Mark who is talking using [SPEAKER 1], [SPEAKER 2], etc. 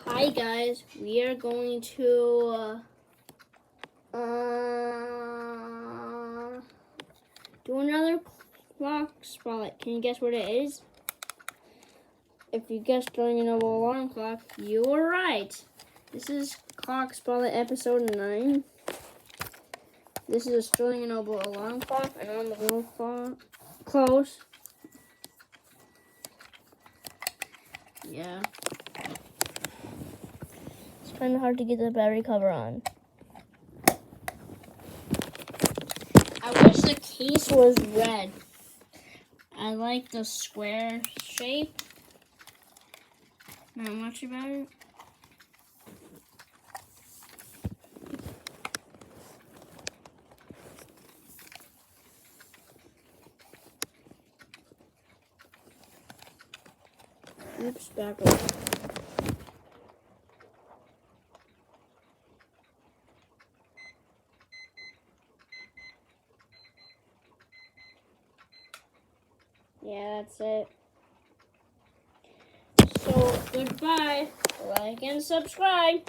[SPEAKER 1] Hi guys, we are going to do another clock spotlight. Can you guess what it is? If you guessed Sterling & Noble alarm clock, you were right. This is Clock Spotlight episode 9. This is a Sterling & Noble alarm clock, and on the little clock, close. Yeah. It's kind of hard to get the battery cover on. I wish the case was red. I like the square shape. Not much about it. Oops, back up. Yeah, that's it. So, goodbye. Like and subscribe.